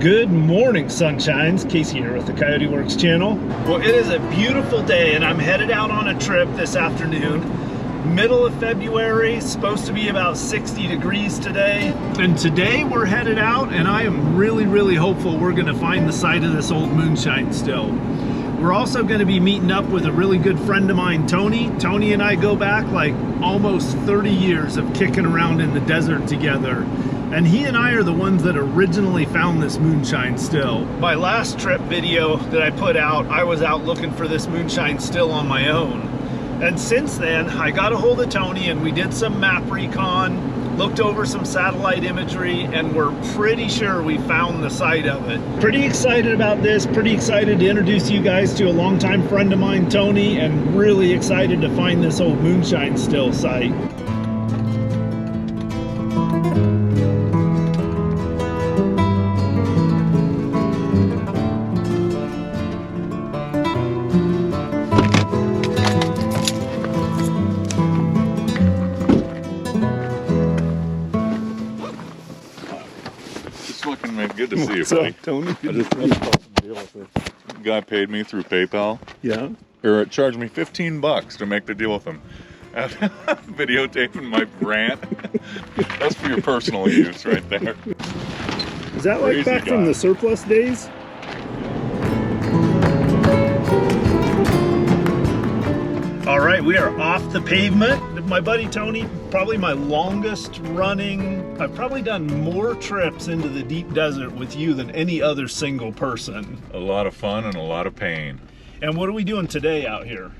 Good morning, sunshines. Casey here with the Coyote Works channel. Well, it is a beautiful day and I'm headed out on a trip this afternoon. Middle of February, supposed to be about 60 degrees today. And today we're headed out and I am really hopeful we're gonna find the site of this old moonshine still. We're also gonna be meeting up with a really good friend of mine, Tony. Tony and I go back like almost 30 years of kicking around in the desert together. And he and I are the ones that originally found this moonshine still. My last trip video that I put out, I was out looking for this moonshine still on my own. And since then, I got a hold of Tony and we did some map recon, looked over some satellite imagery, and we're pretty sure we found the site of it. Pretty excited about this, pretty excited to introduce you guys to a longtime friend of mine, Tony, and really excited to find this old moonshine still site. Good to see you, What's buddy. up, Tony? I just deal with it. The guy paid me through PayPal. Yeah. Or it charged me $15 to make the deal with him. Videotaping my rant. That's for your personal use right there. Is that like Crazy back guy. from the surplus days? All right, we are off the pavement. My buddy Tony, probably my longest running. I've probably done more trips into the deep desert with you than any other single person. A lot of fun and a lot of pain. And what are we doing today out here?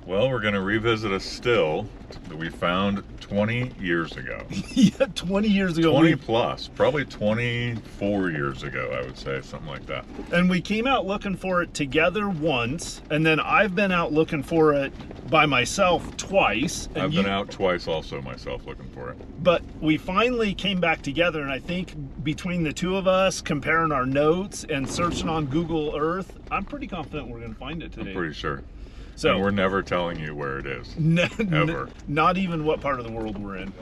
Well, we're going to revisit a still that we found 20 years ago. Yeah, 20 years ago. 20 plus, probably 24 years ago, I would say, something like that. And we came out looking for it together once, and then I've been out looking for it by myself twice. And I've been out twice also myself looking for it. But we finally came back together, and I think between the two of us, comparing our notes and searching on Google Earth, I'm pretty confident we're going to find it today. I'm pretty sure. So and we're never telling you where it is. Ever. Not even what part of the world we're in.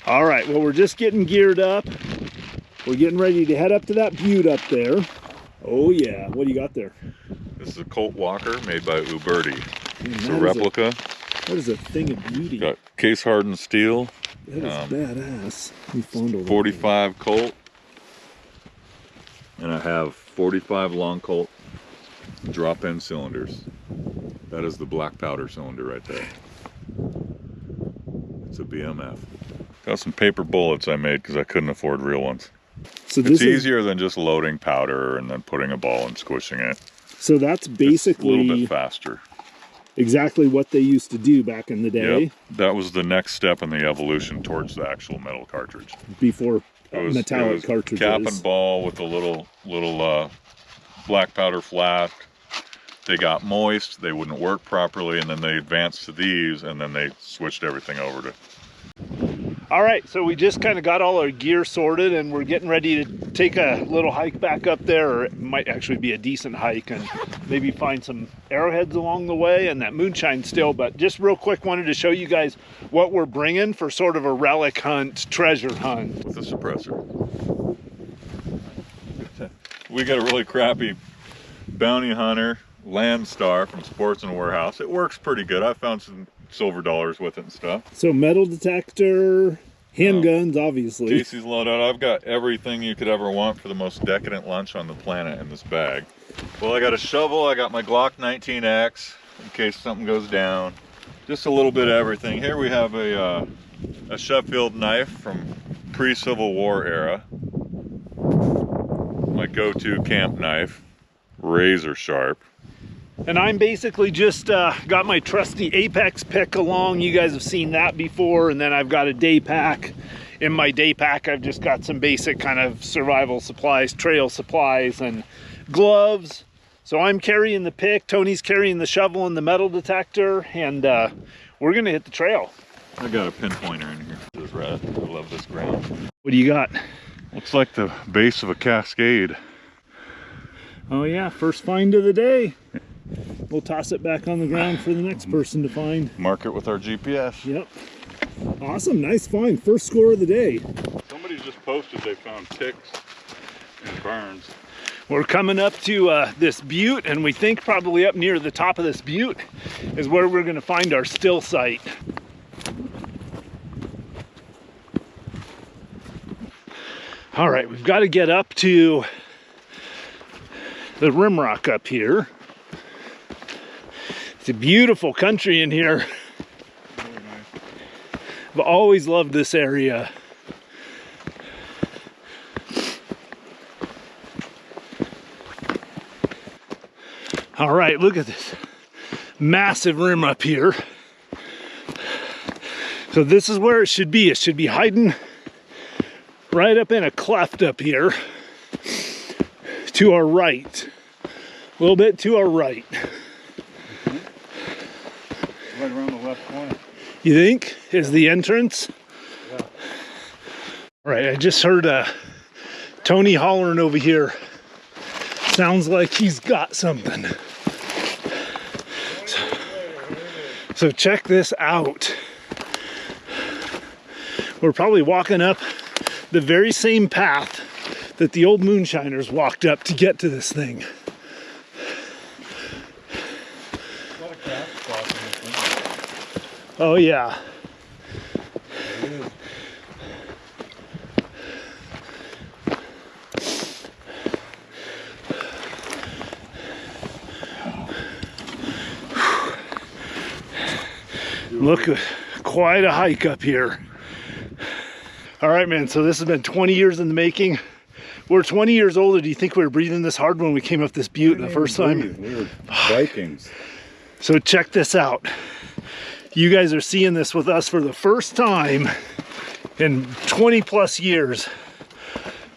All right, well, we're just getting geared up. We're getting ready to head up to that butte up there. Oh yeah, what do you got there? This is a Colt Walker made by Uberti. Man, It's a replica. That is a thing of beauty. Got case hardened steel. That is badass. We fondled 45 Colt. And I have 45 long Colt drop-in cylinders. That is the black powder cylinder right there. It's a BMF. Got some paper bullets I made because I couldn't afford real ones. So It's easier than just loading powder and then putting a ball and squishing it. So that's basically It's a little bit faster. exactly what they used to do back in the day. Yep. That was the next step in the evolution towards the actual metal cartridge. Before It metallic was cartridges. cap and ball with a little black powder flask. They got moist, they wouldn't work properly, and then they advanced to these, and then they switched everything over to. All right, so we just kind of got all our gear sorted and we're getting ready to take a little hike back up there, or it might actually be a decent hike, and maybe find some arrowheads along the way and that moonshine still. But just real quick, wanted to show you guys what we're bringing for sort of a relic hunt, treasure hunt. With a suppressor. We got a really crappy bounty hunter Landstar from Sports and Warehouse. It works pretty good. I found some silver dollars with it and stuff. So metal detector, handguns, obviously. Casey's loaded out. I've got everything you could ever want for the most decadent lunch on the planet in this bag. Well, I got a shovel. I got my Glock 19X in case something goes down. Just a little bit of everything. Here we have a Sheffield knife from pre-Civil War era. My go-to camp knife, razor sharp. And I'm basically just got my trusty Apex pick along. You guys have seen that before. And then I've got a day pack. In my day pack, I've just got some basic kind of survival supplies, trail supplies, and gloves. So I'm carrying the pick, Tony's carrying the shovel and the metal detector, and we're gonna hit the trail. I got a pinpointer in here. This is red. I love this ground. What do you got? Looks like the base of a cascade. Oh yeah, first find of the day. We'll toss it back on the ground for the next person to find. Mark it with our GPS. Yep. Awesome, nice find. First score of the day. Somebody just posted they found ticks It burns. We're coming up to this butte, and we think probably up near the top of this butte is where we're going to find our still site. All right, we've got to get up to the rim rock up here. It's a beautiful country in here. Really nice. I've always loved this area. All right, look at this massive rim up here. So this is where it should be. It should be hiding right up in a cleft up here to our right. A little bit to our right. Right around the left corner. You think is the entrance? Yeah. All right, I just heard Tony hollering over here. Sounds like he's got something. So check this out. We're probably walking up the very same path that the old moonshiners walked up to get to this thing. A lot of craft spots in this one. Oh yeah. It is. Look, quite a hike up here. All right, man, so this has been 20 years in the making. We're 20 years older. Do you think we were breathing this hard when we came up this butte the first time? We were Vikings. So check this out. You guys are seeing this with us for the first time in 20 plus years.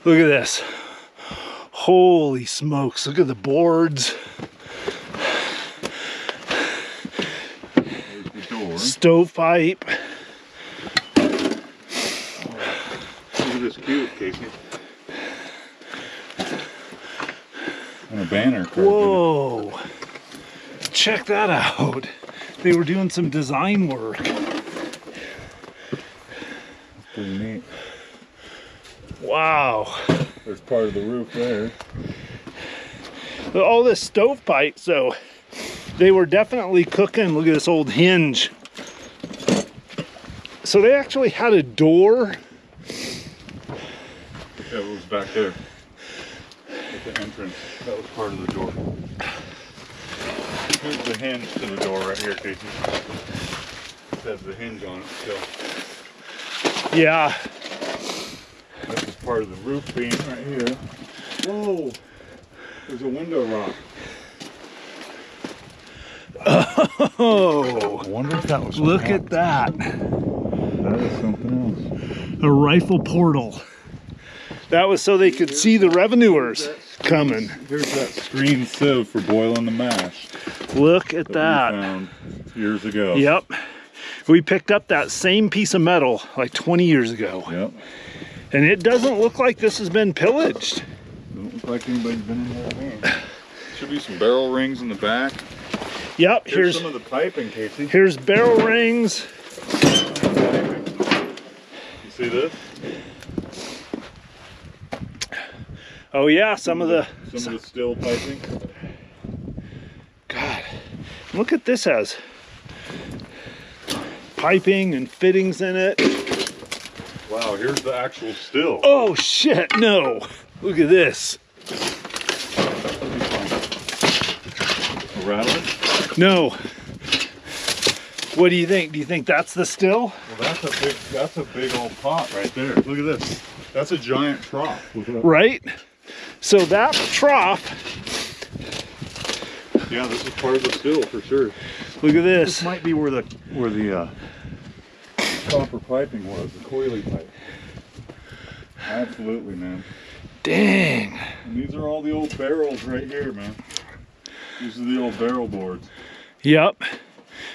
Look at this. Holy smokes, look at the boards. Stovepipe. Look at this cube, Casey. And a banner. Whoa. Check that out. They were doing some design work. That's pretty neat. Wow. There's part of the roof there. All this stovepipe, so they were definitely cooking. Look at this old hinge. So they actually had a door. Yeah, it was back there at the entrance. That was part of the door. Here's the hinge to the door right here, Casey. It has the hinge on it still. Yeah. This is part of the roof beam right here. Whoa! There's a window rock. Oh, I wonder if that was. look at that. That is something else. A rifle portal. That was so they could see the revenuers coming. Here's that screen sieve for boiling the mash. Look at We that. found years ago. Yep. We picked up that same piece of metal like 20 years ago. Yep. And it doesn't look like this has been pillaged. Don't look like anybody's been in there. Should be some barrel rings in the back. Yep, Here's some of the piping, Casey. here's barrel rings. You see this? Oh yeah, some of the steel piping. God, look at this has piping and fittings in it. Wow, here's the actual steel. Oh shit, no. Look at this. A rattler? No. What do you think? Do you think that's the still? Well, that's a big old pot right there. Look at this. That's a giant trough. Right? So that trough, Yeah, this is part of the still for sure. look at This this. might be where the copper piping was, the coily pipe. Absolutely, man. Dang. And these are all the old barrels right here, man. These are the old barrel boards. Yep.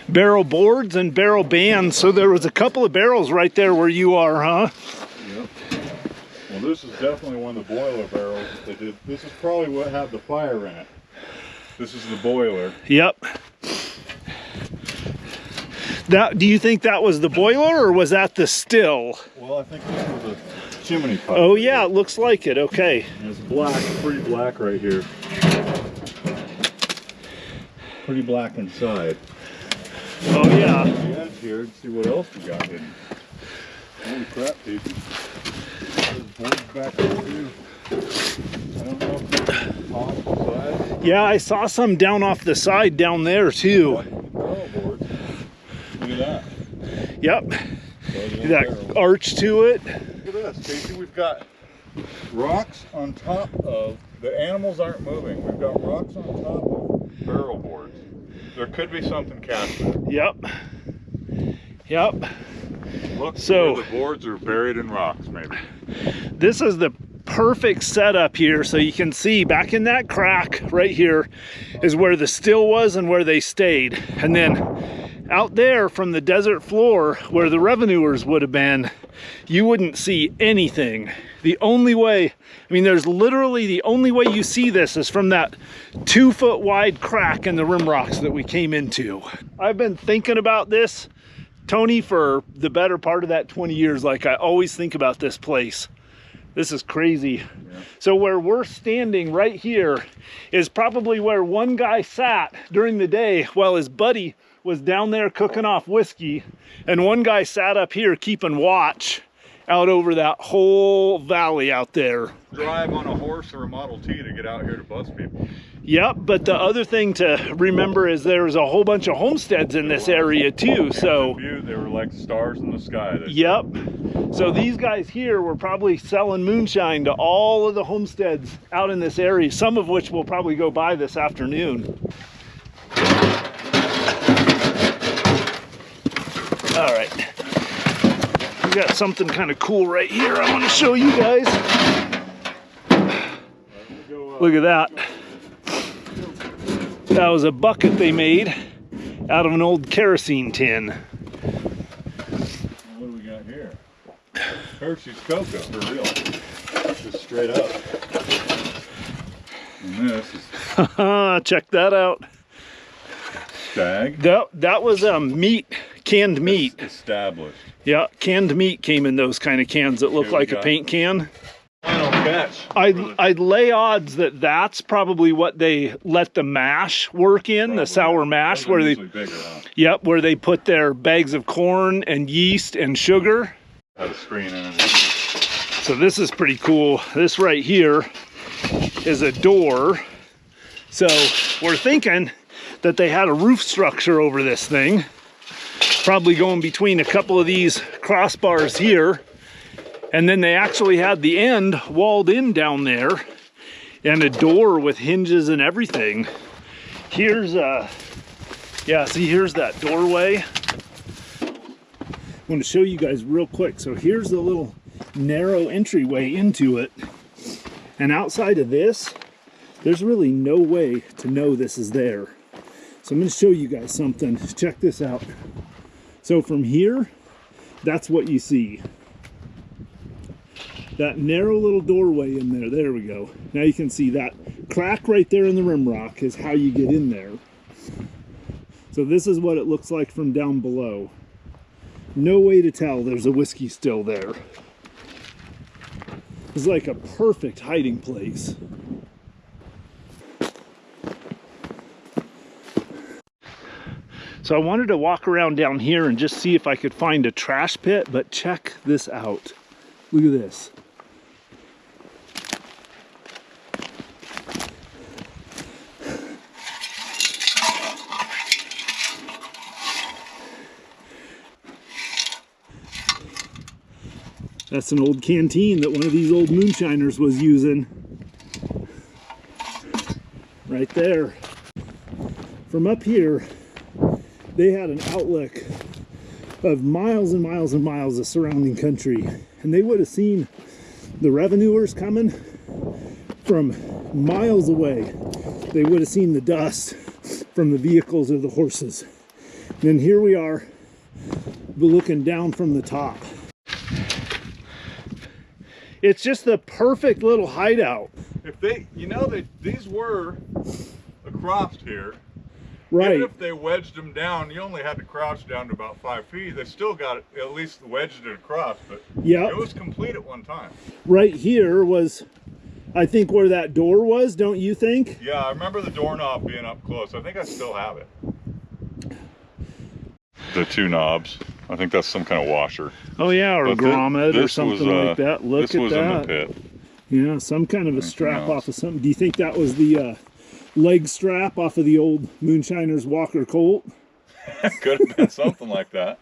Barrel boards and barrel bands. So there was a couple of barrels right there where you are, huh? Yep. Well, this is definitely one of the boiler barrels that they did. This is probably what had the fire in it. This is the boiler. Yep. That, do you think that was the boiler or was that the still? Well, I think these were the chimney pipe. Oh yeah, it looks like it. Okay. And it's black, pretty black right here. Pretty black inside. Oh yeah. The edge here to see what else we got hidden. Holy crap, people. There's boards back there too. I don't know if it's off the side. Yeah, I saw some down off the side down there too. Barrel boards. Look at that. Yep. That arch to it. Look at this, Casey. We've got rocks on top of, the animals aren't moving. We've got rocks on top of barrel boards. There could be something cast there. Yep. Yep. Look, so where the boards are buried in rocks, maybe. This is the perfect setup here, so you can see back in that crack right here is where the still was and where they stayed. And then out there from the desert floor where the revenuers would have been, you wouldn't see anything. The only way, I mean, there's literally the only way you see this is from that 2 foot wide crack in the rim rocks that we came into. I've been thinking about this, Tony, for the better part of that 20 years. Like, I always think about this place. This is crazy. Yeah. So where we're standing right here is probably where one guy sat during the day while his buddy was down there cooking off whiskey, and one guy sat up here keeping watch out over that whole valley out there. Drive on a horse or a Model T to get out here to bus people. Yep, but the other thing to remember is there's a whole bunch of homesteads in this area too, so they were like stars in the sky. Yep. So these guys here were probably selling moonshine to all of the homesteads out in this area, some of which we'll probably go by this afternoon. All right, we got something kind of cool right here I want to show you guys. Look at that. That was a bucket they made out of an old kerosene tin. What do we got here? Hershey's cocoa, for real. Just straight up. And this is... Check that out. Stag? That was meat, canned meat. It's established. Yeah, canned meat came in those kind of cans that look like a paint can. Final catch. I'd lay odds that that's probably what they let the mash work in, probably. The sour mash, where they bigger, huh? Yep, where they put their bags of corn and yeast and sugar. Had a screen in it. So this is pretty cool. This right here is a door. So we're thinking that they had a roof structure over this thing, probably going between a couple of these crossbars here. And then they actually had the end walled in down there and a door with hinges and everything. Here's yeah, see, here's that doorway. I'm going to show you guys real quick. So here's the little narrow entryway into it. And outside of this, there's really no way to know this is there. So I'm going to show you guys something. Check this out. So from here, that's what you see. That narrow little doorway in there. There we go. Now you can see that crack right there in the rim rock is how you get in there. So this is what it looks like from down below. No way to tell there's a whiskey still there. It's like a perfect hiding place. So I wanted to walk around down here and just see if I could find a trash pit, but check this out. Look at this. That's an old canteen that one of these old moonshiners was using. Right there. From up here, they had an outlook of miles and miles and miles of surrounding country. And they would have seen the revenuers coming from miles away. They would have seen the dust from the vehicles or the horses. And then here we are, looking down from the top. It's just the perfect little hideout. If they, you know, these were across here, Right. Even if they wedged them down, you only had to crouch down to about 5 feet. They still got it, at least wedged it across, but yeah, it was complete at one time. Right here was, I think, where that door was, don't you think? Yeah, I remember the doorknob being up close. I think I still have it. The two knobs. I think that's some kind of washer. Oh yeah, or grommet or something like that. Look at that. This was in the pit. Yeah, some kind of a strap off of something. Do you think that was the leg strap off of the old Moonshiners Walker Colt? Could have been something like that.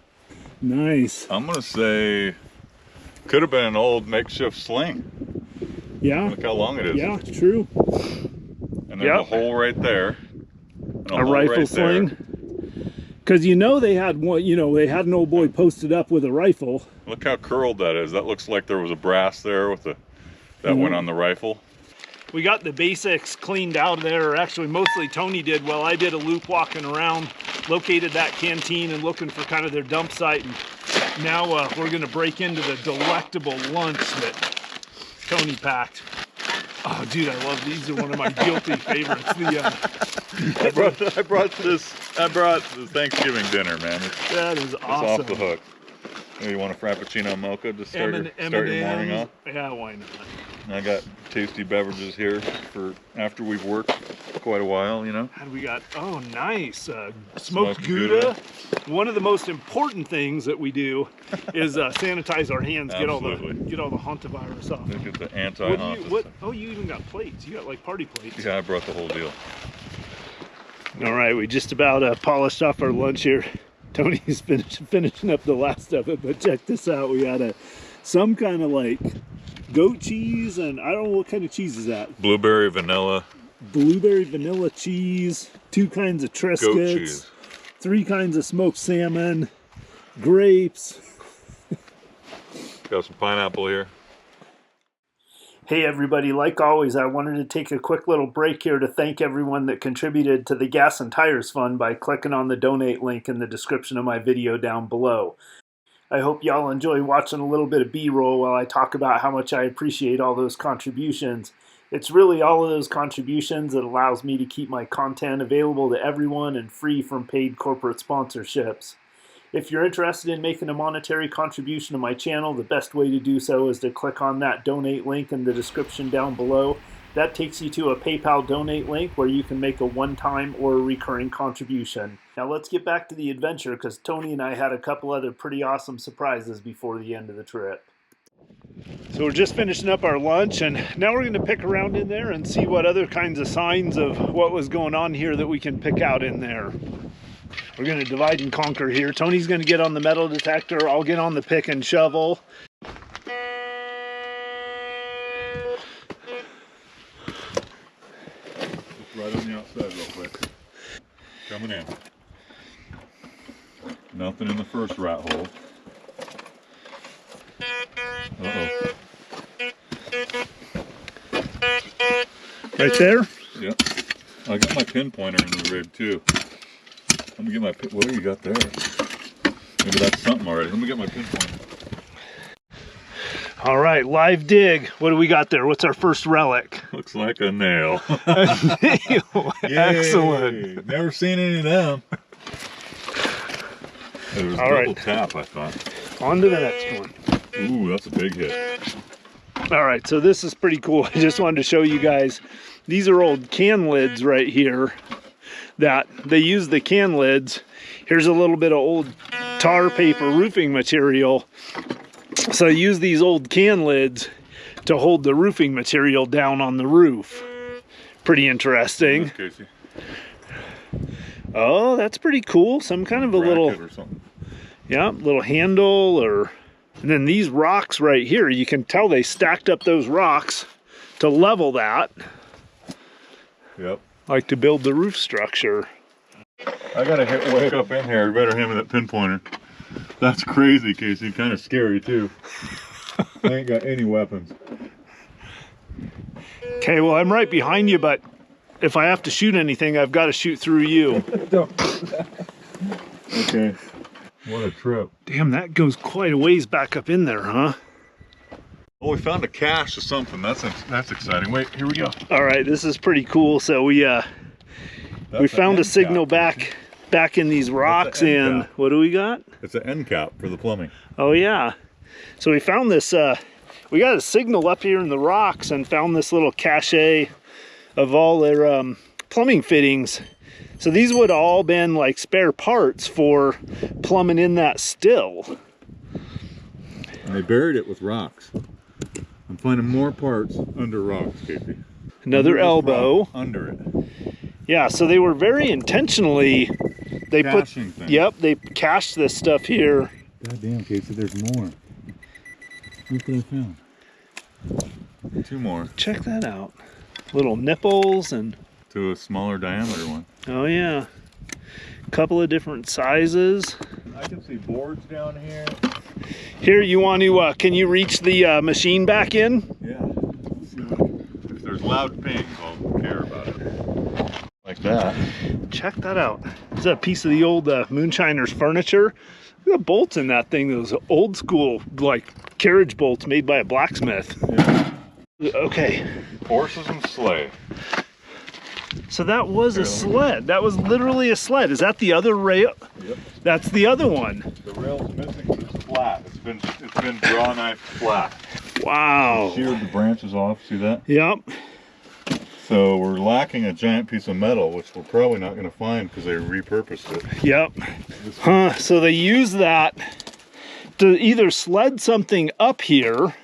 Nice. I'm gonna say could have been an old makeshift sling. Yeah. Look how long it is. Yeah, true. And there's a hole right there. A rifle sling. Because you know they had one, you know, they had an old boy posted up with a rifle. Look how curled that is. That looks like there was a brass there with the that went on the rifle. We got the basics cleaned out of there, or actually mostly Tony did while I did a loop walking around, located that canteen and looking for kind of their dump site. And now we're gonna break into the delectable lunch that Tony packed. Oh, dude, I love these. Are one of my guilty favorites. I brought the Thanksgiving dinner, man. That is awesome. It's off the hook. You want a Frappuccino mocha to start your morning off? Yeah, why not? I got tasty beverages here for after we've worked quite a while, you know. And we got, oh nice, smoked Gouda. One of the most important things that we do is sanitize our hands, get all the hantavirus off. Look at the anti-hanta. Oh, you even got plates. You got like party plates. Yeah, I brought the whole deal. All right, we just about polished off our lunch here. Tony's finishing up the last of it, but check this out. We got some kind of like goat cheese, and I don't know what kind of cheese is that. Blueberry vanilla. Blueberry vanilla cheese, 2 kinds of Triscuits, 3 kinds of smoked salmon, grapes. Got some pineapple here. Hey everybody, like always, I wanted to take a quick little break here to thank everyone that contributed to the Gas and Tires Fund by clicking on the donate link in the description of my video down below. I hope y'all enjoy watching a little bit of B-roll while I talk about how much I appreciate all those contributions. It's really all of those contributions that allows me to keep my content available to everyone and free from paid corporate sponsorships. If you're interested in making a monetary contribution to my channel, the best way to do so is to click on that donate link in the description down below. That takes you to a PayPal donate link where you can make a one-time or a recurring contribution. Now let's get back to the adventure because Tony and I had a couple other pretty awesome surprises before the end of the trip. So we're just finishing up our lunch, and now we're going to pick around in there and see what other kinds of signs of what was going on here that we can pick out in there. We're going to divide and conquer here. Tony's going to get on the metal detector. I'll get on the pick and shovel. Right on the outside real quick. Coming in. Nothing in the first rat hole. Uh-oh. Right there? Yeah. I got my pinpointer in the rig too. Let me get my pin. What do you got there? Maybe that's something already. Let me get my pinpointer. All right, live dig. What do we got there? What's our first relic? Looks like a nail. A nail. Excellent. Never seen any of them. It was double tap, I thought. On to the next one. Ooh, that's a big hit. All right, so this is pretty cool. I just wanted to show you guys. These are old can lids right here that they use the can lids. Here's a little bit of old tar paper roofing material. So I use these old can lids to hold the roofing material down on the roof. Pretty interesting. Casey. Oh, that's pretty cool. Some kind of a little, or something. Yeah, little handle. Or and then these rocks right here, you can tell they stacked up those rocks to level that. Yep. Like to build the roof structure. I gotta hit way up in here. You better hand me that pinpointer. That's crazy, Casey. Kind of scary too. I ain't got any weapons. Okay, well I'm right behind you, but if I have to shoot anything, I've got to shoot through you. Don't do that. Okay. What a trip. Damn, that goes quite a ways back up in there, huh? Oh, we found a cache of something. That's exciting. Wait, here we go. All right, this is pretty cool. So we That's We found a signal back in these rocks, and what do we got? It's an end cap for the plumbing. Oh yeah. So we found this, we got a signal up here in the rocks and found this little cache of all their plumbing fittings. So these would have all been like spare parts for plumbing in that still. And they buried it with rocks. I'm finding more parts under rocks, Casey. Another elbow. Under it. Yeah, so they were very intentionally, they Caching put, things. yep, they cached this stuff here. God damn, Casey, there's more. Look what I found. 2 more. Check that out. Little nipples and... To a smaller diameter one. Oh yeah. Couple of different sizes. I can see boards down here. Here, you want to, can you reach the machine back in? Yeah. If there's loud pings, I'll care about it. Like that. Check that out. This is a piece of the old moonshiners furniture. Look at the bolts in that thing. Those old school, like, carriage bolts made by a blacksmith. Yeah. Okay. Horses and sleigh. So that was a sled. That was literally a sled. Is that the other rail? Yep. That's the other one. The rail's missing, but it's flat. It's been draw knife flat. Wow. Sheared the branches off. See that? Yep. So we're lacking a giant piece of metal, which we're probably not going to find because they repurposed it. Yep. Huh. So they use that to either sled something up here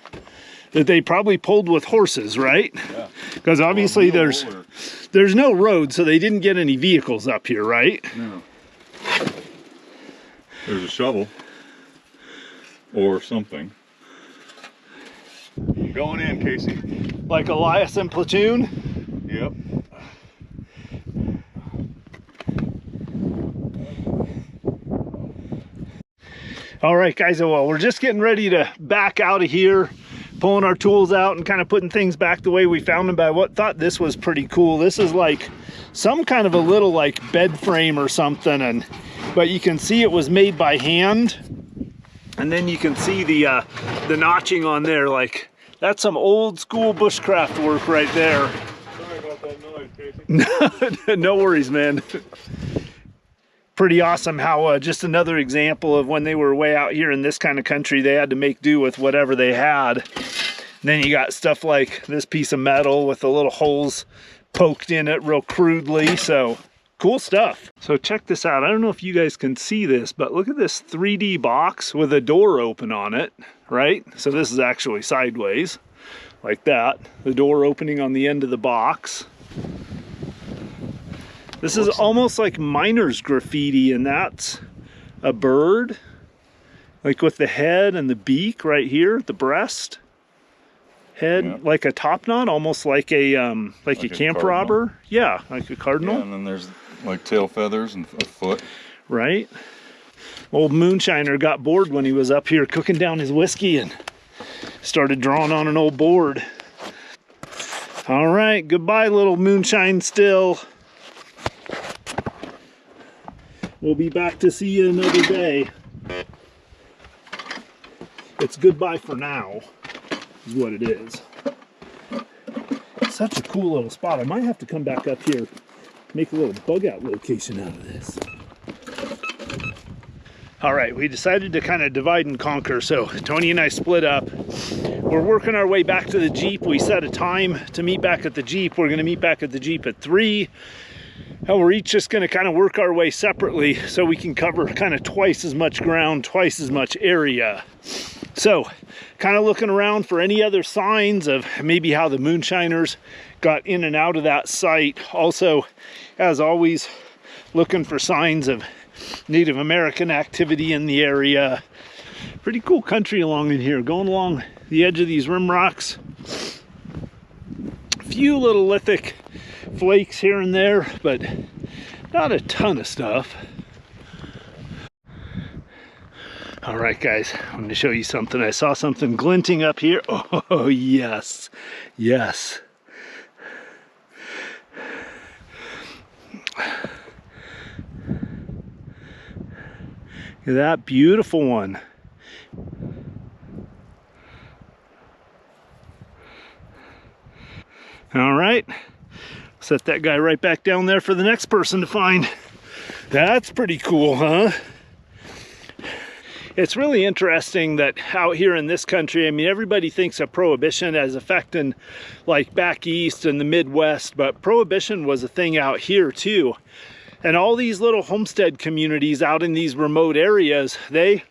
that they probably pulled with horses, right? Yeah. Because obviously there's no road, so they didn't get any vehicles up here, right? No. There's a shovel or something. Going in, Casey. Like Elias and Platoon. Yep. All right, guys, well, we're just getting ready to back out of here, pulling our tools out and kind of putting things back the way we found them. But I thought this was pretty cool. This is like some kind of a little like bed frame or something, but you can see it was made by hand. And then you can see the notching on there. Like, that's some old school bushcraft work right there. Sorry about that noise, Casey. No worries, man. Pretty awesome how just another example of when they were way out here in this kind of country, they had to make do with whatever they had. And then you got stuff like this piece of metal with the little holes poked in it real crudely. So cool stuff. So check this out. I don't know if you guys can see this, but look at this 3D box with a door open on it, right? So this is actually sideways like that. The door opening on the end of the box. This is almost like miner's graffiti, and that's a bird, like with the head and the beak right here, the breast, head, yeah. Like a top knot, almost like a camp cardinal. Robber. Yeah, like a cardinal. Yeah, and then there's like tail feathers and a foot. Right. Old moonshiner got bored when he was up here cooking down his whiskey and started drawing on an old board. All right, goodbye, little moonshine still. We'll be back to see you another day. It's goodbye for now, is what it is. It's such a cool little spot. I might have to come back up here, make a little bug out location out of this. All right, we decided to kind of divide and conquer. So Tony and I split up. We're working our way back to the Jeep. We set a time to meet back at the Jeep. We're gonna meet back at the Jeep at 3. And we're each just going to kind of work our way separately so we can cover kind of twice as much ground, twice as much area. So kind of looking around for any other signs of maybe how the moonshiners got in and out of that site. Also, as always, looking for signs of Native American activity in the area. Pretty cool country along in here, going along the edge of these rim rocks. A few little lithic flakes here and there, but not a ton of stuff. All right, guys, I'm going to show you something. I saw something glinting up here. Oh, yes, yes. Look at that beautiful one. All right. Set that guy right back down there for the next person to find. That's pretty cool, huh? It's really interesting that out here in this country, I mean, everybody thinks of Prohibition as affecting like back east and the Midwest, but Prohibition was a thing out here too. And all these little homestead communities out in these remote areas, they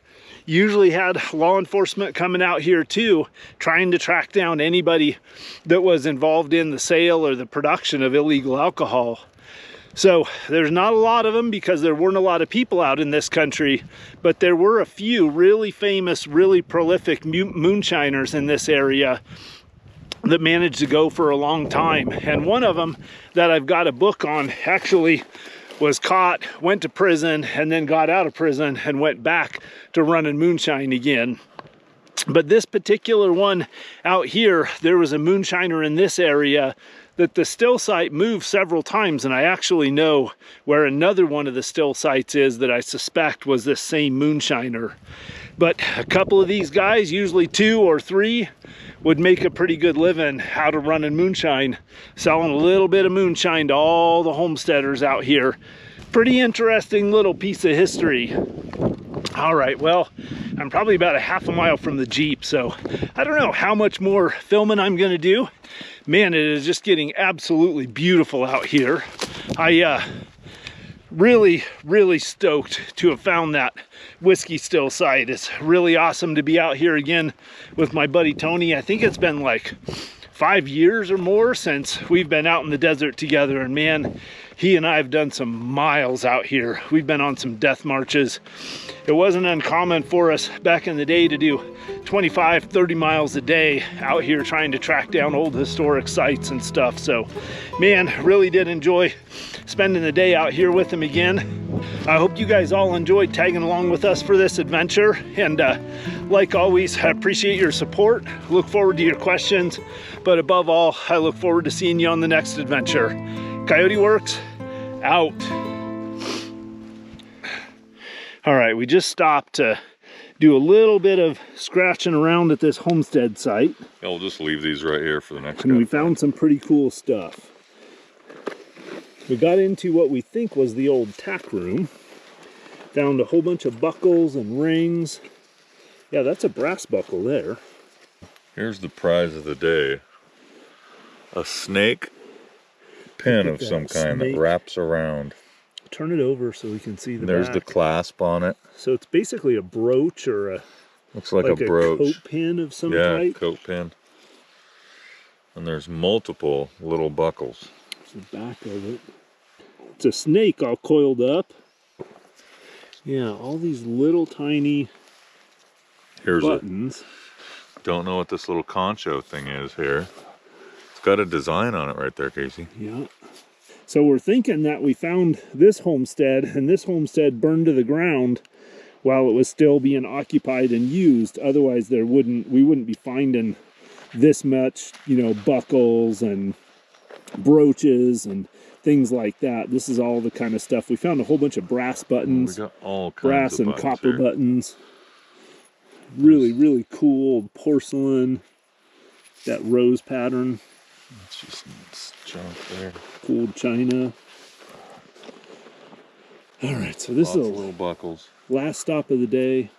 usually had law enforcement coming out here too, trying to track down anybody that was involved in the sale or the production of illegal alcohol. So there's not a lot of them because there weren't a lot of people out in this country, but there were a few really famous, really prolific moonshiners in this area that managed to go for a long time. And one of them that I've got a book on actually was caught, went to prison, and then got out of prison and went back to running moonshine again. But this particular one out here, there was a moonshiner in this area that the still site moved several times, and I actually know where another one of the still sites is that I suspect was this same moonshiner. But a couple of these guys, usually 2 or 3, would make a pretty good living out of running moonshine, selling a little bit of moonshine to all the homesteaders out here. Pretty interesting little piece of history. All right, well, I'm probably about a half a mile from the Jeep, so I don't know how much more filming I'm gonna do. Man, it is just getting absolutely beautiful out here. I really stoked to have found that whiskey still site. It's really awesome to be out here again with my buddy Tony. I think it's been like 5 years or more since we've been out in the desert together, and man, he and I have done some miles out here. We've been on some death marches. It wasn't uncommon for us back in the day to do 25, 30 miles a day out here trying to track down old historic sites and stuff. So, man, really did enjoy spending the day out here with him again. I hope you guys all enjoyed tagging along with us for this adventure. And like always, I appreciate your support. Look forward to your questions. But above all, I look forward to seeing you on the next adventure. Coyote Works, out. All right, we just stopped to do a little bit of scratching around at this homestead site. Yeah, we'll just leave these right here for the next And we found some pretty cool stuff. We got into what we think was the old tack room. Found a whole bunch of buckles and rings. Yeah, that's a brass buckle there. Here's the prize of the day. A snake pin of some kind that wraps around. Turn it over so we can see the There's back. the clasp on it. So it's basically a brooch or a looks like a brooch. Coat pin of some type. Yeah, coat pin. And there's multiple little buckles. There's the back of it. It's a snake all coiled up. Yeah, all these little tiny buttons. Don't know what this little concho thing is here. It's got a design on it right there, Casey. Yeah. So we're thinking that we found this homestead, and this homestead burned to the ground while it was still being occupied and used. Otherwise, we wouldn't be finding this much, you know, buckles and brooches and things like that. This is all the kind of stuff. We found a whole bunch of brass buttons, we got all kinds brass of and buttons copper here. buttons. Really cool porcelain. That rose pattern. It's just junk there. Cool china. All right, so this Lots is of little buckles. last stop of the day.